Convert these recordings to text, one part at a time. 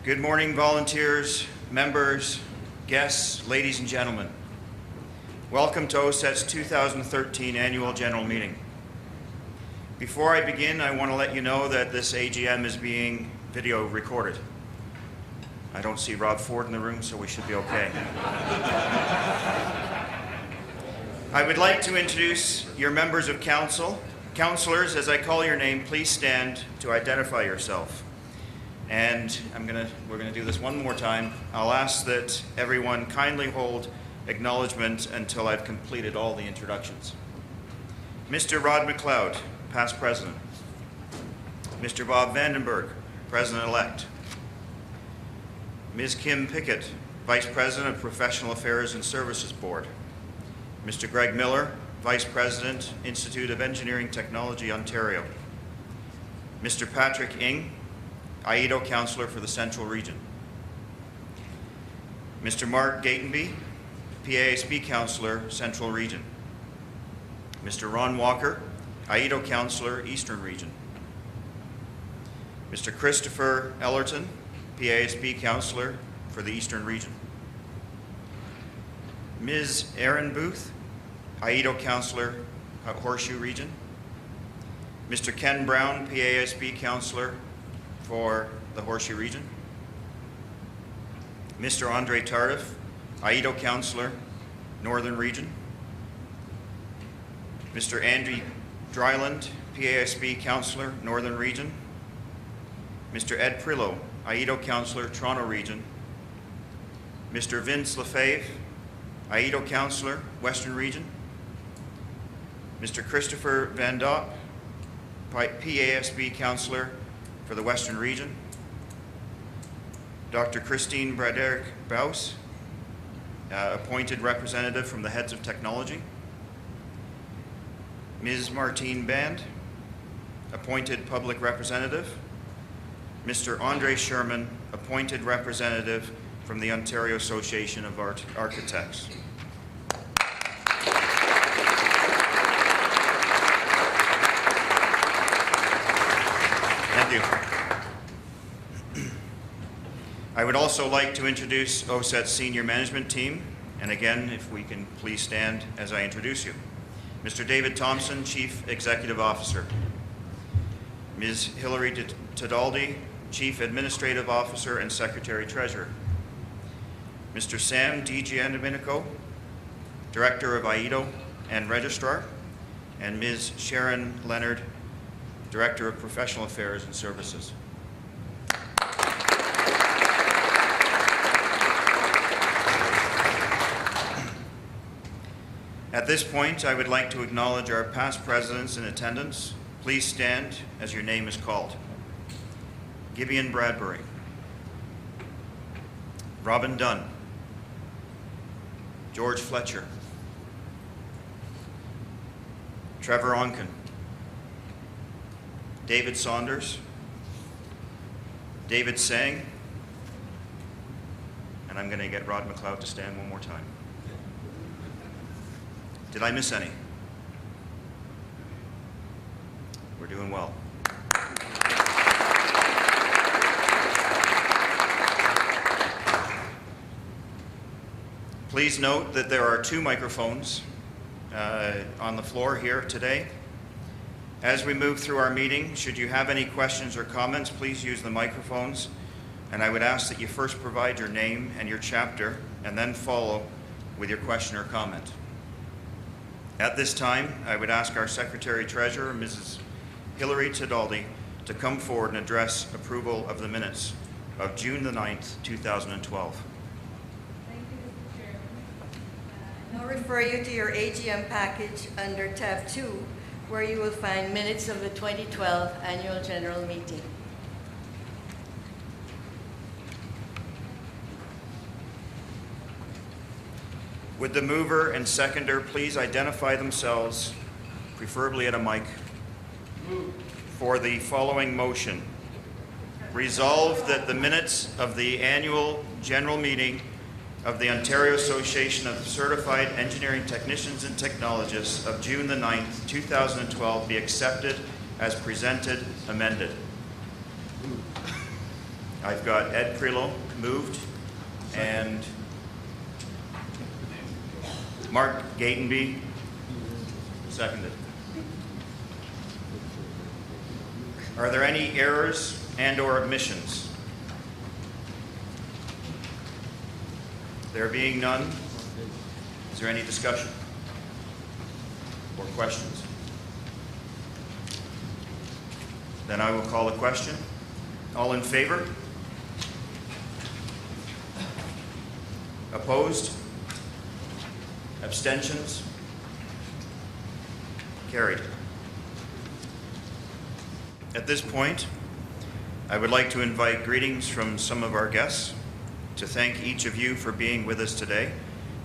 Good morning, volunteers, members, guests, ladies and gentlemen. Welcome to Oacet's 2013 Annual General Meeting. Before I begin, I want to let you know that this AGM is being video recorded. I don't see Rob Ford in the room, so we should be okay. I would like to introduce your members of council. Councillors, as I call your name, please stand to identify yourself. And we're gonna do this one more time. I'll ask that everyone kindly hold acknowledgement until I've completed all the introductions. Mr. Rod McLeod, past president. Mr. Bob Vandenberg, president-elect. Ms. Kim Pickett, vice president of Professional Affairs and Services Board. Mr. Greg Miller, vice president, Institute of Engineering Technology, Ontario. Mr. Patrick Ing, IEDO councillor for the Central Region. Mr. Mark Gatenby, PASB councillor, Central Region. Mr. Ron Walker, IEDO councillor, Eastern Region. Mr. Christopher Ellerton, PASB councillor for the Eastern Region. Ms. Erin Booth, IEDO councillor, Horseshoe Region. Mr. Ken Brown, PASB councillor for the Horseshoe Region. Mr. Andre Tardif, IEDO councillor, Northern Region. Mr. Andy Dryland, PASB councillor, Northern Region. Mr. Ed Prillo, IEDO councillor, Toronto Region. Mr. Vince Lefebvre, IEDO councillor, Western Region. Mr. Christopher Van Dop, PASB councillor for the Western Region. Dr. Christine Braderick-Baus, appointed representative from the Heads of Technology. Ms. Martine Band, appointed public representative. Mr. Andre Sherman, appointed representative from the Ontario Association of Architects. Thank you. I would also like to introduce Oset's senior management team, and again, if we can please stand as I introduce you. Mr. David Thompson, Chief Executive Officer. Ms. Hilary Tadaldi, Chief Administrative Officer and Secretary Treasurer. Mr. Sam DiGiandomenico, Director of IEDO and Registrar, and Ms. Sharon Leonard, Director of Professional Affairs and Services. At this point, I would like to acknowledge our past presidents in attendance. Please stand as your name is called. Gibeon Bradbury. Robin Dunn. George Fletcher. Trevor Onken. David Saunders. David Sang. And I'm going to get Rod McLeod to stand one more time. Did I miss any? We're doing well. Please note that there are 2 microphones on the floor here today. As we move through our meeting, should you have any questions or comments, please use the microphones. And I would ask that you first provide your name and your chapter, and then follow with your question or comment. At this time, I would ask our Secretary Treasurer, Mrs. Hilary Tadaldi, to come forward and address approval of the minutes of June the 9th, 2012. Thank you, Mr. Chairman. I'll refer you to your AGM package under tab 2, where you will find minutes of the 2012 Annual General Meeting. Would the mover and seconder please identify themselves, preferably at a mic, for the following motion. Resolved that the minutes of the Annual General Meeting of the Ontario Association of Certified Engineering Technicians and Technologists of June the 9th, 2012 be accepted as presented, amended. I've got Ed Prillo moved and Mark Gatenby seconded. Are there any errors and/or omissions? There being none, is there any discussion or questions? Then I will call the question. All in favor? Opposed? Abstentions? Carried. At this point, I would like to invite greetings from some of our guests. To thank each of you for being with us today,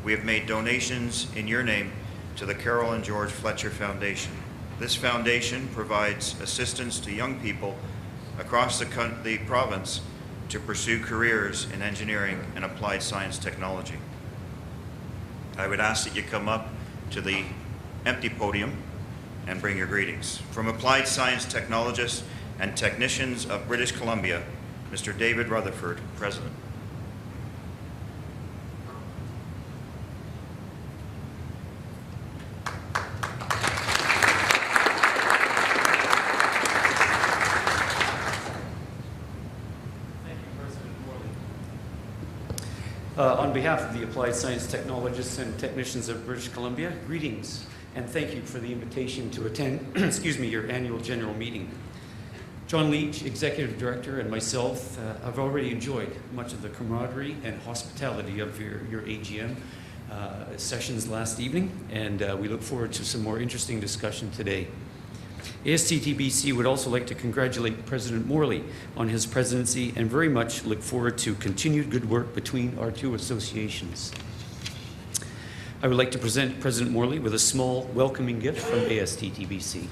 we have made donations in your name to the Carol and George Fletcher Foundation. This foundation provides assistance to young people across the province to pursue careers in engineering and applied science technology. I would ask that you come up to the empty podium and bring your greetings. From applied science technologists and technicians of British Columbia, Mr. David Rutherford, President. On behalf of the Applied Science Technologists and Technicians of British Columbia, greetings and thank you for the invitation to attend your annual general meeting. John Leach, Executive Director, and myself have already enjoyed much of the camaraderie and hospitality of your AGM sessions last evening, and we look forward to some more interesting discussion today. ASTTBC would also like to congratulate President Morley on his presidency and very much look forward to continued good work between our two associations. I would like to present President Morley with a small welcoming gift from ASTTBC.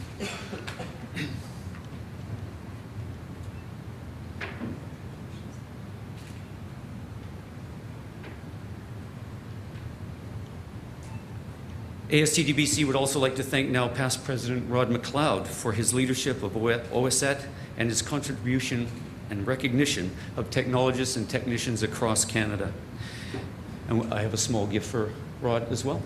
ASTTBC would also like to thank now past President Rod MacLeod for his leadership of Oacett and his contribution and recognition of technologists and technicians across Canada. And I have a small gift for Rod as well.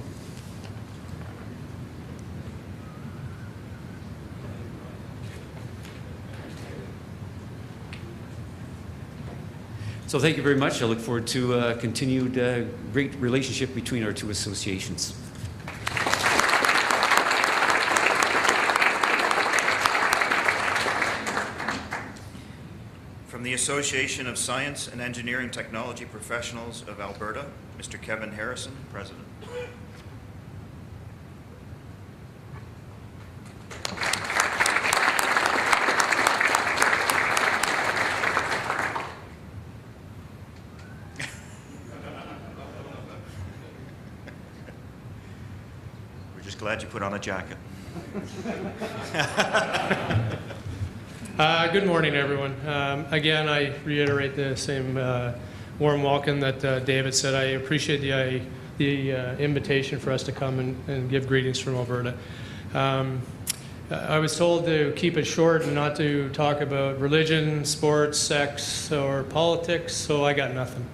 So thank you very much. I look forward to a continued great relationship between our two associations. From the Association of Science and Engineering Technology Professionals of Alberta, Mr. Kevin Harrison, President. We're just glad you put on a jacket. Good morning, everyone. Again, I reiterate the same warm welcome that David said. I appreciate the invitation for us to come and give greetings from Alberta. I was told to keep it short and not to talk about religion, sports, sex, or politics, so I got nothing.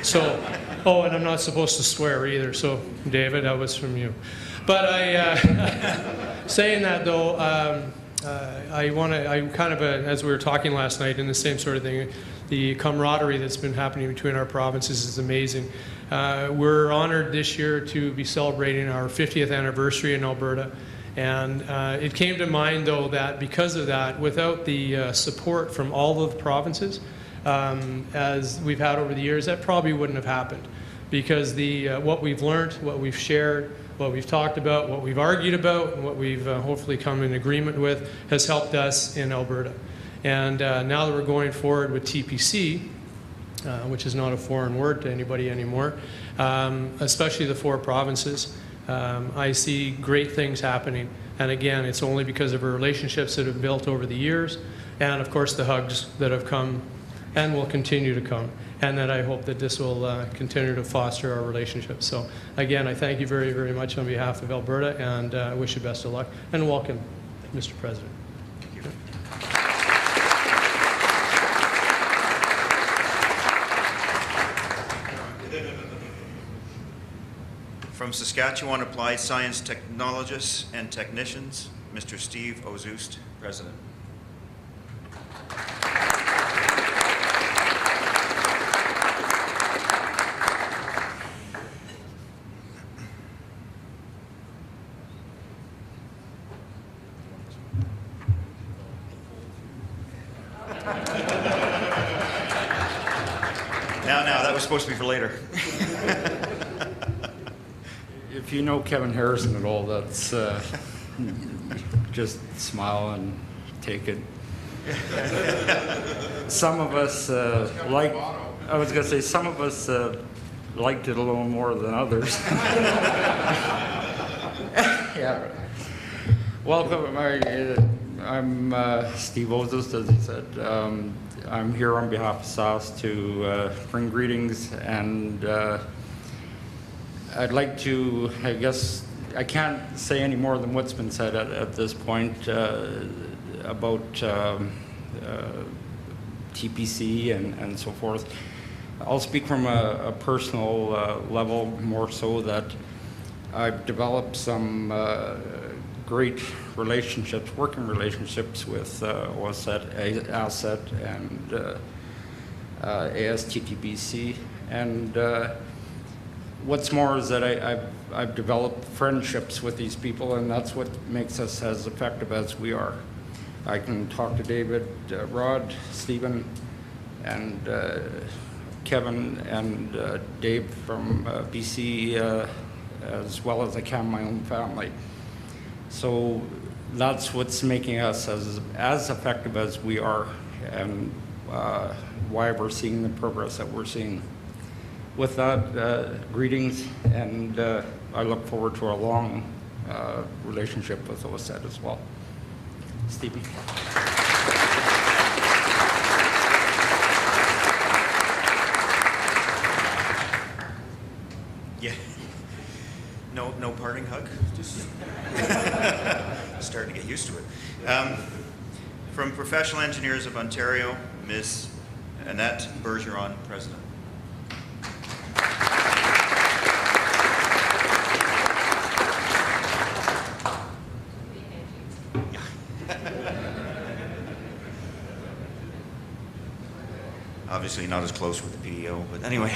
So, oh, and I'm not supposed to swear either, so David, that was from you. But saying that though, I kind of, as we were talking last night, in the same sort of thing, the camaraderie that's been happening between our provinces is amazing. We're honored this year to be celebrating our 50th anniversary in Alberta. And it came to mind, though, that because of that, without the support from all of the provinces, as we've had over the years, that probably wouldn't have happened. Because what we've learned, what we've shared, what we've talked about, what we've argued about, and what we've hopefully come in agreement with has helped us in Alberta. And now that we're going forward with TPC, which is not a foreign word to anybody anymore, especially the 4 provinces, I see great things happening. And again, it's only because of our relationships that have built over the years, and of course the hugs that have come and will continue to come. And that I hope that this will continue to foster our relationship. So again, I thank you very, very much on behalf of Alberta, and I wish you best of luck. And welcome, Mr. President. Thank you. From Saskatchewan Applied Science Technologists and Technicians, Mr. Steve Oacett, President. Now, that was supposed to be for later. If you know Kevin Harrison at all, that's just smile and take it. Some of us I was going to say, some of us liked it a little more than others. Yeah. Welcome. I'm Steve Oset, as he said. I'm here on behalf of SAS to bring greetings, and I'd like to, I guess, I can't say any more than what's been said at this point about TPC and so forth. I'll speak from a personal level, more so that I've developed some great relationships, working relationships with Oset, and ASTTBC, and what's more is that I've developed friendships with these people, and that's what makes us as effective as we are. I can talk to David, Rod, Stephen, and Kevin, and Dave from BC, as well as I can my own family. So that's what's making us as effective as we are, and why we're seeing the progress that we're seeing. With that, greetings, and I look forward to a long relationship with Oset as well. Stevie. Yeah. No parting hug? Just starting to get used to it. From Professional Engineers of Ontario, Ms. Annette Bergeron, President. Obviously not as close with the PEO, but anyway.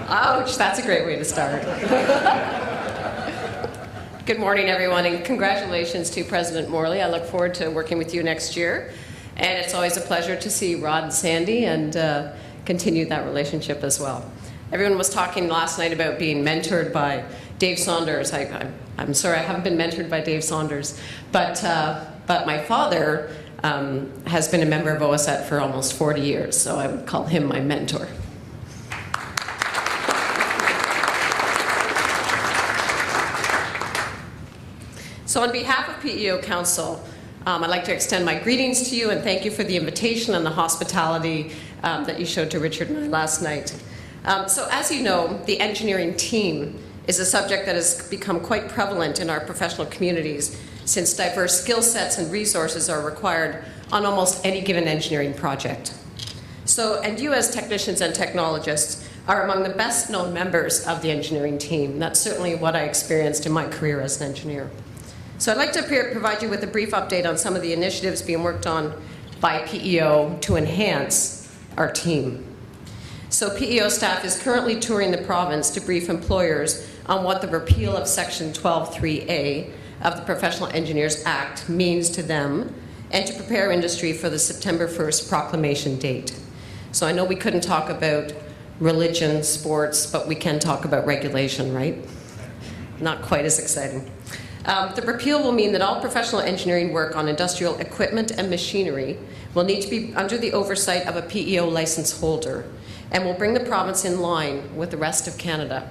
Ouch, that's a great way to start. Good morning, everyone, and congratulations to President Morley. I look forward to working with you next year. And it's always a pleasure to see Rod and Sandy and continue that relationship as well. Everyone was talking last night about being mentored by Dave Saunders. I'm sorry, I haven't been mentored by Dave Saunders, but my father has been a member of Oacett for almost 40 years, so I would call him my mentor. So on behalf of PEO Council, I'd like to extend my greetings to you and thank you for the invitation and the hospitality that you showed to Richard and I last night. So as you know, the engineering team is a subject that has become quite prevalent in our professional communities, since diverse skill sets and resources are required on almost any given engineering project. So, and you as technicians and technologists are among the best known members of the engineering team. That's certainly what I experienced in my career as an engineer. So I'd like to provide you with a brief update on some of the initiatives being worked on by PEO to enhance our team. So PEO staff is currently touring the province to brief employers on what the repeal of Section 12(3)(a) of the Professional Engineers Act means to them, and to prepare industry for the September 1st proclamation date. So I know we couldn't talk about religion, sports, but we can talk about regulation, right? Not quite as exciting. The repeal will mean that all professional engineering work on industrial equipment and machinery will need to be under the oversight of a PEO license holder, and will bring the province in line with the rest of Canada,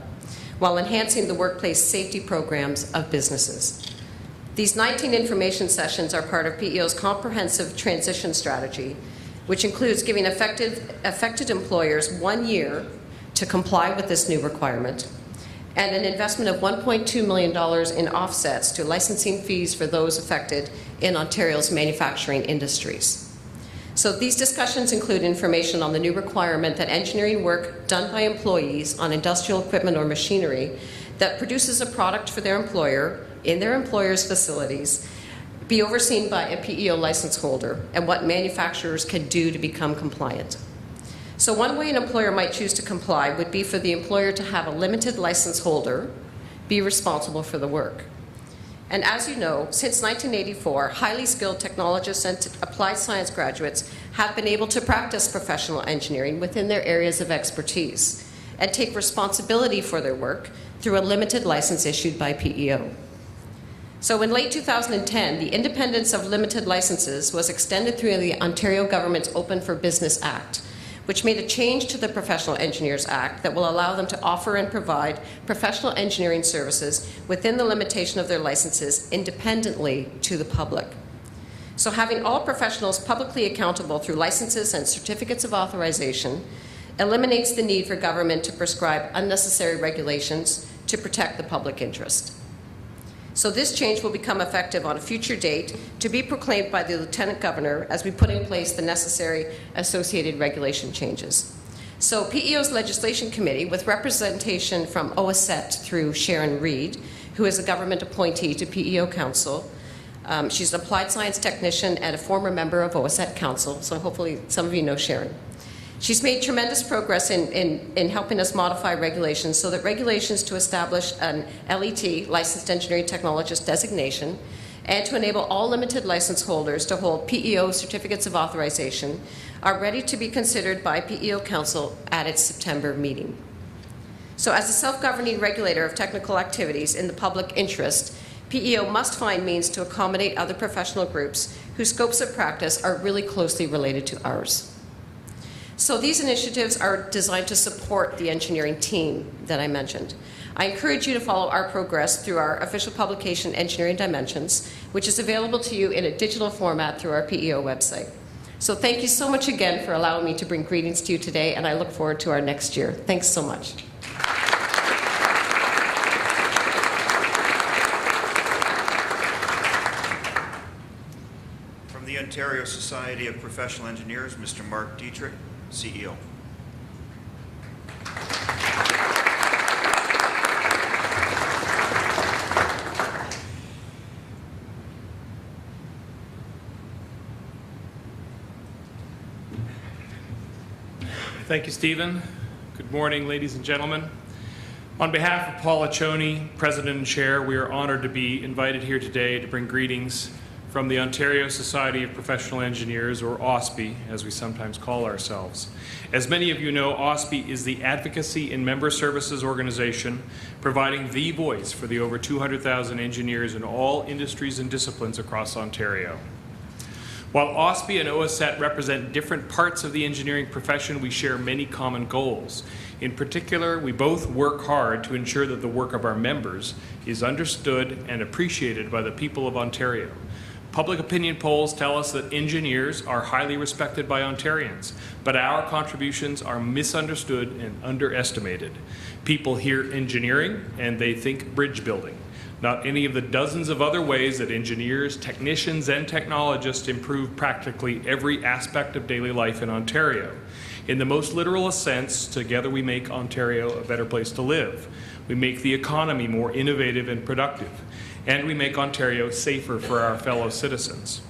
while enhancing the workplace safety programs of businesses. These 19 information sessions are part of PEO's comprehensive transition strategy, which includes giving affected employers 1 year to comply with this new requirement, and an investment of $1.2 million in offsets to licensing fees for those affected in Ontario's manufacturing industries. So these discussions include information on the new requirement that engineering work done by employees on industrial equipment or machinery that produces a product for their employer in their employer's facilities be overseen by a PEO license holder, and what manufacturers can do to become compliant. So one way an employer might choose to comply would be for the employer to have a limited license holder be responsible for the work. And as you know, since 1984, highly skilled technologists and applied science graduates have been able to practice professional engineering within their areas of expertise and take responsibility for their work through a limited license issued by PEO. So in late 2010, the independence of limited licenses was extended through the Ontario government's Open for Business Act, which made a change to the Professional Engineers Act that will allow them to offer and provide professional engineering services within the limitation of their licenses independently to the public. So having all professionals publicly accountable through licenses and certificates of authorization eliminates the need for government to prescribe unnecessary regulations to protect the public interest. So this change will become effective on a future date to be proclaimed by the Lieutenant Governor as we put in place the necessary associated regulation changes. So PEO's Legislation Committee, with representation from Oacett through Sharon Reed, who is a government appointee to PEO Council. She's an applied science technician and a former member of Oacett Council, so hopefully some of you know Sharon. She's made tremendous progress in helping us modify regulations so that regulations to establish an LET, Licensed Engineering Technologist designation, and to enable all limited license holders to hold PEO certificates of authorization are ready to be considered by PEO Council at its September meeting. So as a self-governing regulator of technical activities in the public interest, PEO must find means to accommodate other professional groups whose scopes of practice are really closely related to ours. So these initiatives are designed to support the engineering team that I mentioned. I encourage you to follow our progress through our official publication, Engineering Dimensions, which is available to you in a digital format through our PEO website. So thank you so much again for allowing me to bring greetings to you today, and I look forward to our next year. Thanks so much. From the Ontario Society of Professional Engineers, Mr. Mark Dietrich, CEO. Thank you, Stephen. Good morning, ladies and gentlemen. On behalf of Paula Choney, President and Chair, we are honored to be invited here today to bring greetings from the Ontario Society of Professional Engineers, or OSPE, as we sometimes call ourselves. As many of you know, OSPE is the advocacy and member services organization providing the voice for the over 200,000 engineers in all industries and disciplines across Ontario. While OSPE and Oset represent different parts of the engineering profession, we share many common goals. In particular, we both work hard to ensure that the work of our members is understood and appreciated by the people of Ontario. Public opinion polls tell us that engineers are highly respected by Ontarians, but our contributions are misunderstood and underestimated. People hear engineering and they think bridge building, not any of the dozens of other ways that engineers, technicians, and technologists improve practically every aspect of daily life in Ontario. In the most literal sense, together we make Ontario a better place to live. We make the economy more innovative and productive. And we make Ontario safer for our fellow citizens.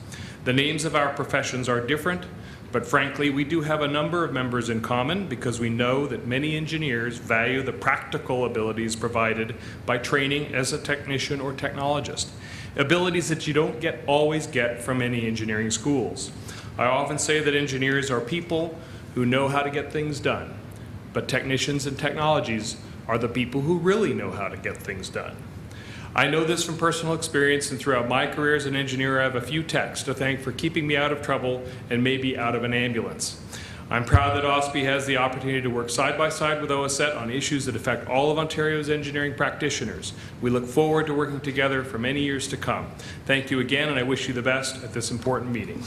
The names of our professions are different, but frankly, we do have a number of members in common because we know that many engineers value the practical abilities provided by training as a technician or technologist, abilities that you don't always get from any engineering schools. I often say that engineers are people who know how to get things done, but technicians and technologies are the people who really know how to get things done. I know this from personal experience, and throughout my career as an engineer, I have a few techs to thank for keeping me out of trouble and maybe out of an ambulance. I'm proud that OSPE has the opportunity to work side by side with Oset on issues that affect all of Ontario's engineering practitioners. We look forward to working together for many years to come. Thank you again, and I wish you the best at this important meeting.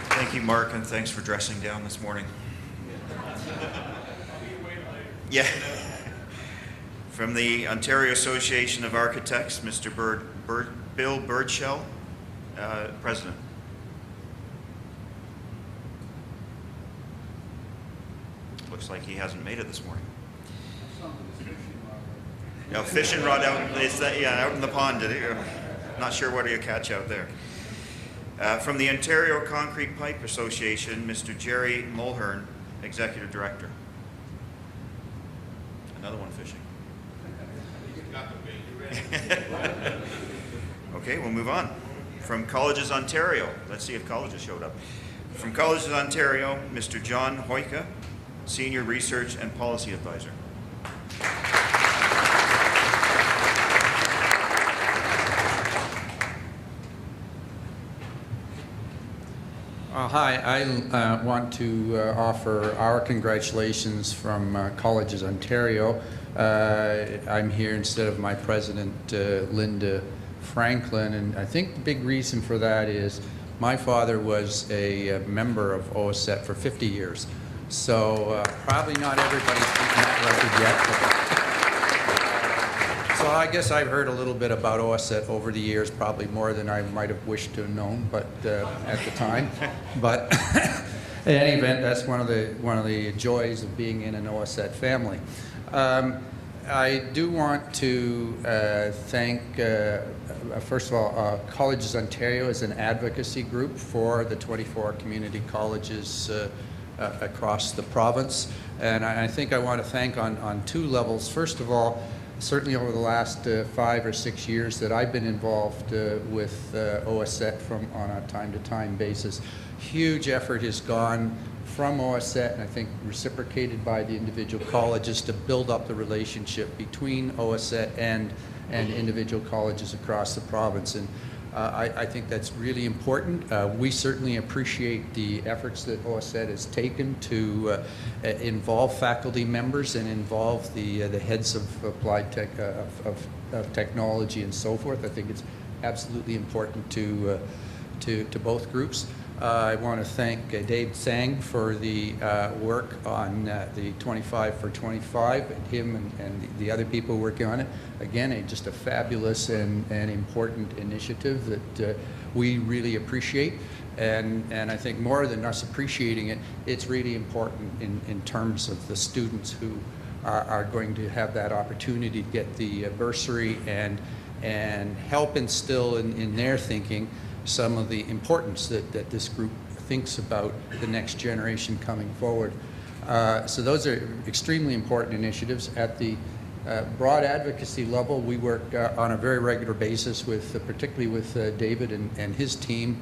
Thank you, Mark, and thanks for dressing down this morning. Yeah. From the Ontario Association of Architects, Mr. Bill Birdshell, President. Looks like he hasn't made it this morning. Yeah, fishing rod out, out in the pond. Not sure what you catch out there. From the Ontario Concrete Pipe Association, Mr. Jerry Mulhern, Executive Director. Another one fishing. Okay, we'll move on. From Colleges Ontario, let's see if colleges showed up. From Colleges Ontario, Mr. John Hoyka, Senior Research and Policy Advisor. Hi, I want to offer our congratulations from Colleges Ontario. I'm here instead of my president, Linda Franklin, and I think the big reason for that is my father was a member of Oset for 50 years. So probably not everybody's beaten that record yet. So I guess I've heard a little bit about Oset over the years, probably more than I might have wished to have known, but at the time. But in any event, that's one of the joys of being in an Oset family. I do want to thank, first of all, Colleges Ontario is an advocacy group for the 24 community colleges across the province. And I think I want to thank on two levels. First of all, certainly over the last 5 or 6 years that I've been involved with Oacett on a time-to-time basis, huge effort has gone from Oacett, and I think reciprocated by the individual colleges, to build up the relationship between Oacett and individual colleges across the province. And I think that's really important. We certainly appreciate the efforts that Oacett has taken to involve faculty members and involve the heads of applied tech, of technology and so forth. I think it's absolutely important to both groups. I want to thank Dave Tsang for the work on the 25 for 25, and him and the other people working on it. Again, just a fabulous and important initiative that we really appreciate. And I think more than us appreciating it, it's really important in terms of the students who are going to have that opportunity to get the bursary and help instill in their thinking some of the importance that this group thinks about the next generation coming forward. So those are extremely important initiatives. At the broad advocacy level, we work on a very regular basis particularly with David and his team.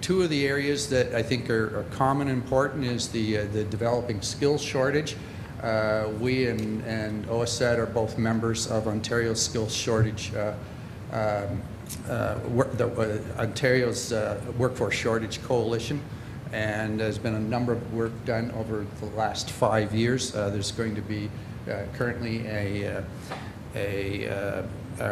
Two of the areas that I think are common and important is the developing skills shortage. We and Oacett are both members of Ontario's skills shortage Ontario's Workforce Shortage Coalition, and there's been a number of work done over the last 5 years. There's going to be currently a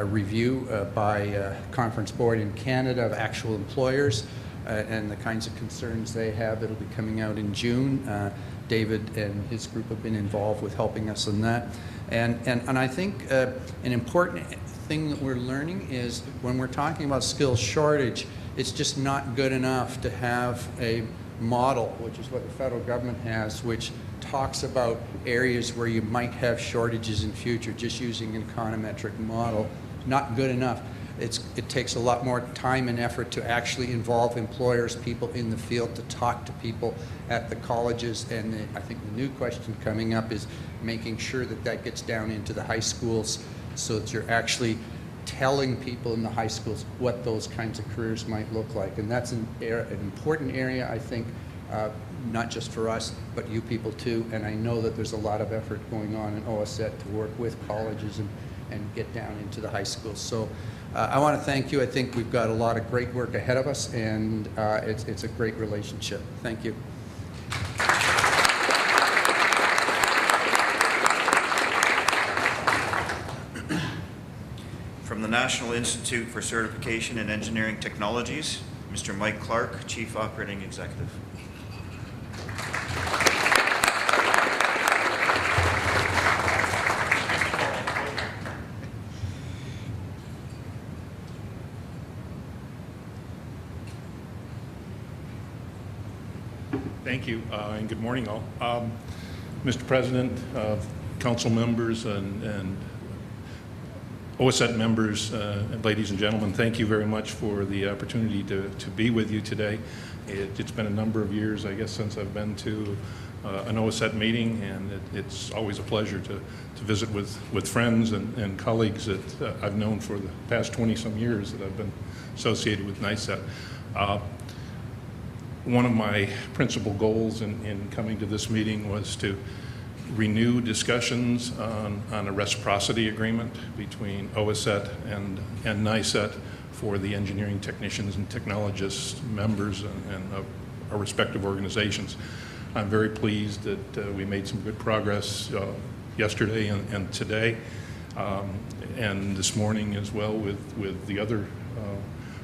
review by Conference Board in Canada of actual employers and the kinds of concerns they have. It'll be coming out in June. David and his group have been involved with helping us in that. And I think an important thing that we're learning is when we're talking about skills shortage, it's just not good enough to have a model, which is what the federal government has, which talks about areas where you might have shortages in future. Just using an econometric model, not good enough. It takes a lot more time and effort to actually involve employers, people in the field, to talk to people at the colleges. And I think the new question coming up is making sure that gets down into the high schools, so that you're actually telling people in the high schools what those kinds of careers might look like. And that's an important area, I think, not just for us, but you people too. And I know that there's a lot of effort going on in Oacett to work with colleges and get down into the high schools. So I want to thank you. I think we've got a lot of great work ahead of us, and it's a great relationship. Thank you. From the National Institute for Certification in Engineering Technologies, Mr. Mike Clark, Chief Operating Executive. Thank you, and good morning, all. Mr. President, council members, and Oacett members, ladies and gentlemen, thank you very much for the opportunity to be with you today. It's been a number of years, I guess, since I've been to an Oacett meeting, and it's always a pleasure to visit with friends and colleagues that I've known for the past 20-some years that I've been associated with NICET. One of my principal goals in coming to this meeting was to renew discussions on a reciprocity agreement between Oacett and NICET for the engineering technicians and technologists members and of our respective organizations. I'm very pleased that we made some good progress yesterday and today, and this morning as well with the other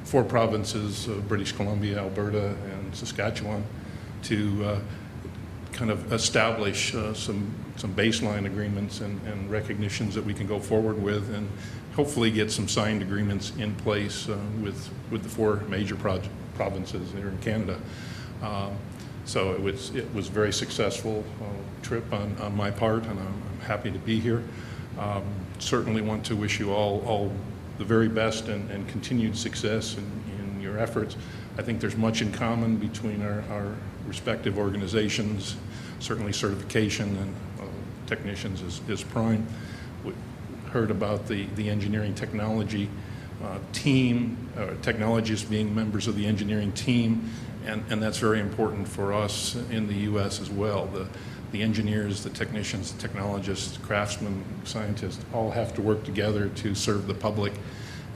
4 provinces of British Columbia, Alberta, and Saskatchewan to kind of establish some baseline agreements and recognitions that we can go forward with, and hopefully get some signed agreements in place with the 4 major provinces here in Canada. So it was a very successful trip on my part, and I'm happy to be here. Certainly want to wish you all the very best and continued success in your efforts. I think there's much in common between our respective organizations. Certainly certification and technicians is prime. We heard about the engineering technology team, technologists being members of the engineering team, and that's very important for us in the U.S. as well. The engineers, the technicians, the technologists, craftsmen, scientists all have to work together to serve the public,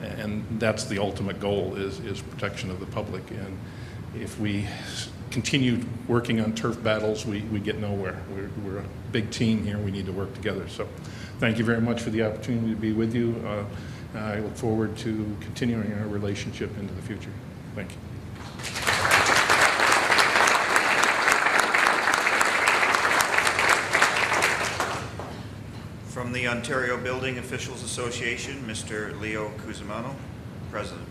and that's the ultimate goal is protection of the public. And if we continue working on turf battles, we get nowhere. We're a big team here. We need to work together. So thank you very much for the opportunity to be with you. I look forward to continuing our relationship into the future. Thank you. From the Ontario Building Officials Association, Mr. Leo Cusimano, President.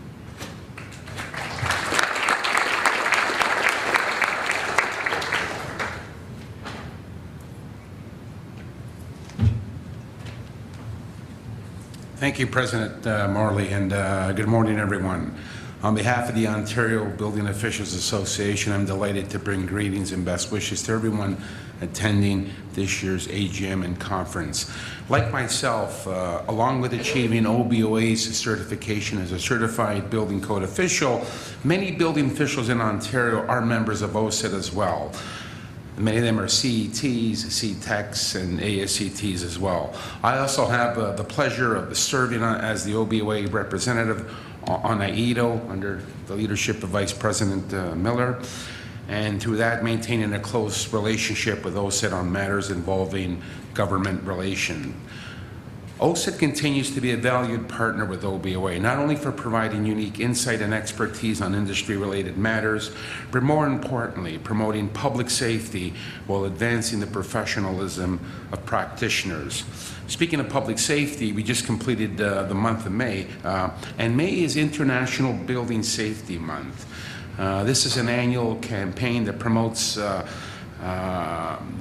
Thank you, President Morley, and good morning, everyone. On behalf of the Ontario Building Officials Association, I'm delighted to bring greetings and best wishes to everyone attending this year's AGM and conference. Like myself, along with achieving OBOA's certification as a certified building code official, many building officials in Ontario are members of Oset as well. Many of them are CETs, CTECs, and ASCTs as well. I also have the pleasure of serving as the OBOA representative on AIDO under the leadership of Vice President Miller, and through that maintaining a close relationship with Oset on matters involving government relation. Oset continues to be a valued partner with OBOA, not only for providing unique insight and expertise on industry-related matters, but more importantly, promoting public safety while advancing the professionalism of practitioners. Speaking of public safety, we just completed the month of May, and May is International Building Safety Month. This is an annual campaign that promotes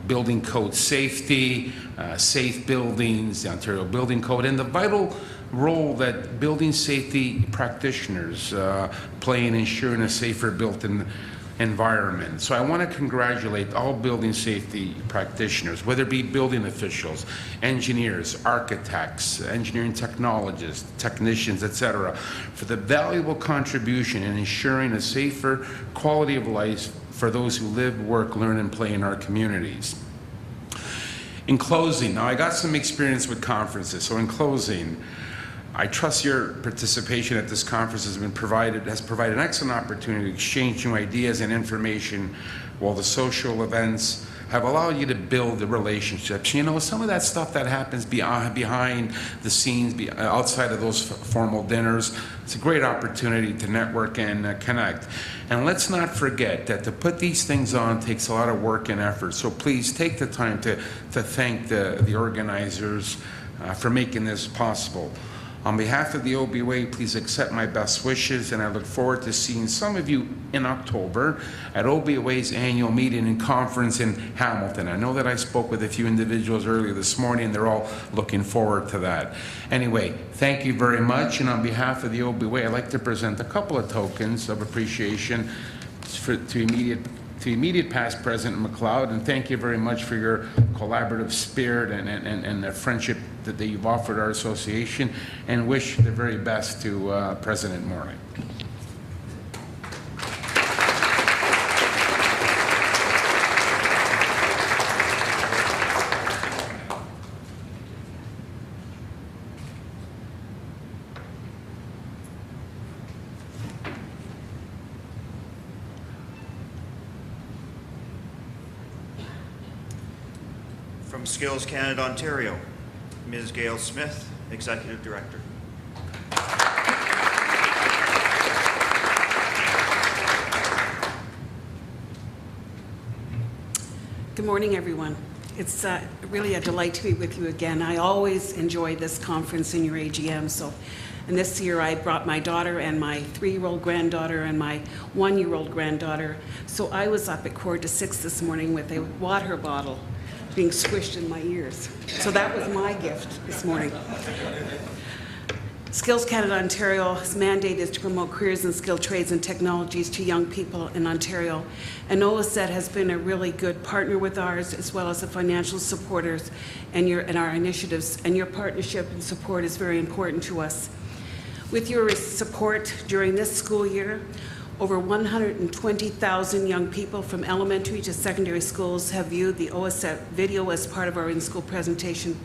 building code safety, safe buildings, the Ontario Building Code, and the vital role that building safety practitioners play in ensuring a safer built environment. So I want to congratulate all building safety practitioners, whether it be building officials, engineers, architects, engineering technologists, technicians, etc., for the valuable contribution in ensuring a safer quality of life for those who live, work, learn, and play in our communities. In closing, now I got some experience with conferences, so in closing, I trust your participation at this conference has provided an excellent opportunity to exchange new ideas and information, while the social events have allowed you to build the relationships. You know, some of that stuff that happens behind the scenes, outside of those formal dinners, it's a great opportunity to network and connect. And let's not forget that to put these things on takes a lot of work and effort. So please take the time to thank the organizers for making this possible. On behalf of the OBOA, please accept my best wishes, and I look forward to seeing some of you in October at OBOA's annual meeting and conference in Hamilton. I know that I spoke with a few individuals earlier this morning. They're all looking forward to that. Anyway, thank you very much, and on behalf of the OBOA, I'd like to present a couple of tokens of appreciation to immediate past President McLeod, and thank you very much for your collaborative spirit and the friendship that you've offered our association, and wish the very best to President Morley. From Skills Canada, Ontario, Ms. Gail Smith, Executive Director. Good morning, everyone. It's really a delight to be with you again. I always enjoy this conference in your AGM. And this year I brought my daughter and my 3-year-old granddaughter and my 1-year-old granddaughter. So I was up at 4 to 6 this morning with a water bottle being squished in my ears. So that was my gift this morning. Skills Canada Ontario's mandate is to promote careers in skilled trades and technologies to young people in Ontario. And Oacett has been a really good partner with ours, as well as the financial supporters and our initiatives. And your partnership and support is very important to us. With your support during this school year, over 120,000 young people from elementary to secondary schools have viewed the Oset video as part of our in-school presentation,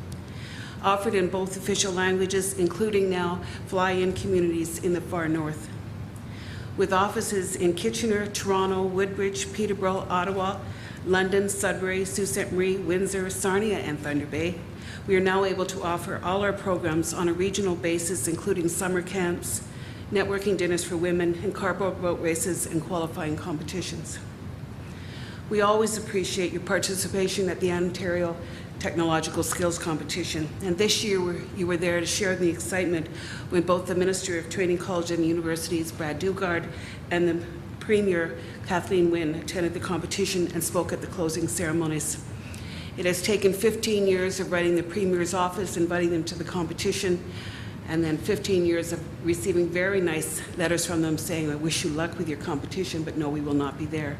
offered in both official languages, including now fly-in communities in the far north. With offices in Kitchener, Toronto, Woodbridge, Peterborough, Ottawa, London, Sudbury, Sault Ste. Marie, Windsor, Sarnia, and Thunder Bay, we are now able to offer all our programs on a regional basis, including summer camps, networking dinners for women, and carboat boat races and qualifying competitions. We always appreciate your participation at the Ontario Technological Skills Competition, and this year you were there to share the excitement when both the Minister of Training Colleges and Universities, Brad Dugard, and the Premier, Kathleen Wynne, attended the competition and spoke at the closing ceremonies. It has taken 15 years of writing the Premier's office, inviting them to the competition, and then 15 years of receiving very nice letters from them saying, I wish you luck with your competition, but no, we will not be there.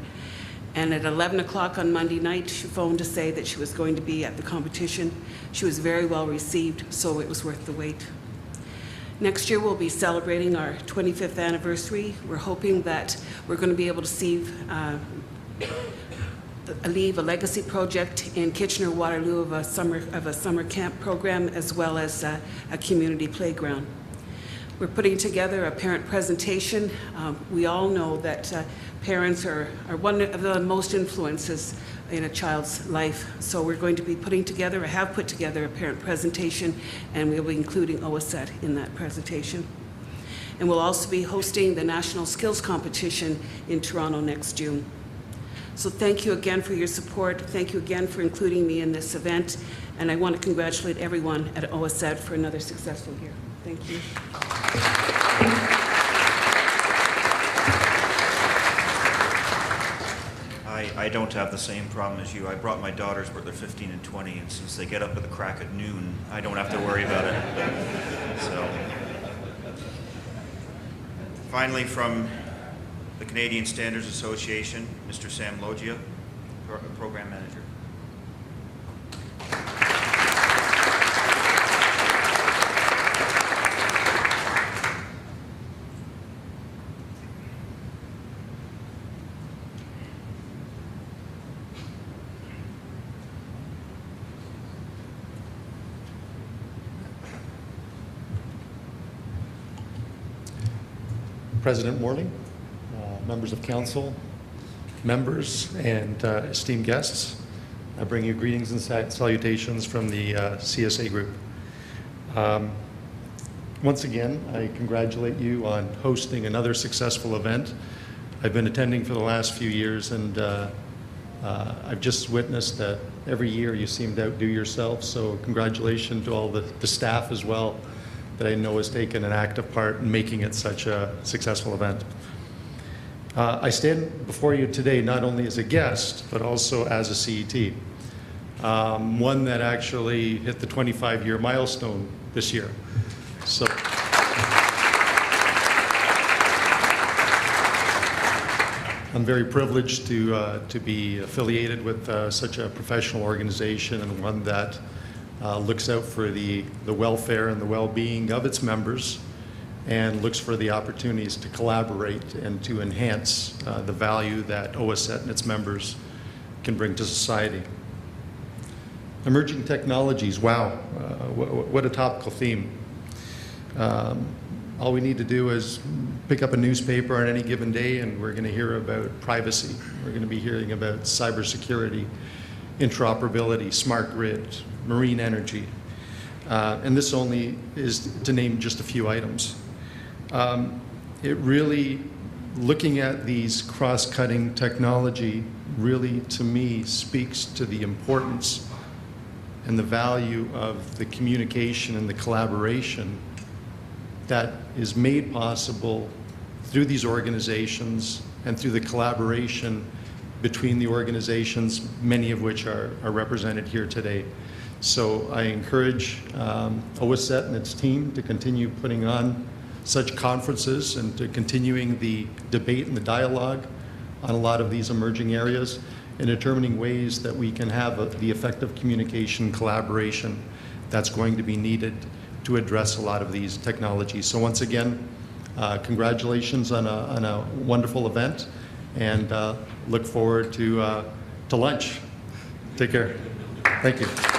And at 11 o'clock on Monday night, she phoned to say that she was going to be at the competition. She was very well received, so it was worth the wait. Next year, we'll be celebrating our 25th anniversary. We're hoping that we're going to be able to leave a legacy project in Kitchener-Waterloo of a summer camp program, as well as a community playground. We're putting together a parent presentation. We all know that parents are one of the most influences in a child's life. So we're going to be have put together a parent presentation, and we'll be including Oacett in that presentation. And we'll also be hosting the National Skills Competition in Toronto next June. So thank you again for your support. Thank you again for including me in this event. And I want to congratulate everyone at Oacett for another successful year. Thank you. I don't have the same problem as you. I brought my daughters, but they're 15 and 20, and since they get up at the crack of noon, I don't have to worry about it. So, finally, from the Canadian Standards Association, Mr. Sam Logia, Program Manager. President Morley, members of council, members, and esteemed guests, I bring you greetings and salutations from the CSA group. Once again, I congratulate you on hosting another successful event. I've been attending for the last few years, and I've just witnessed that every year you seem to outdo yourself, so congratulations to all the staff as well that I know has taken an active part in making it such a successful event. I stand before you today not only as a guest, but also as a CET. One that actually hit the 25-year milestone this year. So I'm very privileged to be affiliated with such a professional organization, and one that looks out for the welfare and the well-being of its members, and looks for the opportunities to collaborate and to enhance the value that Oacett and its members can bring to society. Emerging technologies, wow, what a topical theme. All we need to do is pick up a newspaper on any given day and we're going to hear about privacy. We're going to be hearing about cybersecurity, interoperability, smart grid, marine energy. And this only is to name just a few items. It really, looking at these cross-cutting technology really, to me, speaks to the importance and the value of the communication and the collaboration that is made possible through these organizations and through the collaboration between the organizations, many of which are represented here today. So I encourage Oacett and its team to continue putting on such conferences and to continuing the debate and the dialogue on a lot of these emerging areas and determining ways that we can have the effective communication collaboration that's going to be needed to address a lot of these technologies. So once again, congratulations on a wonderful event, and look forward to lunch. Take care. Thank you.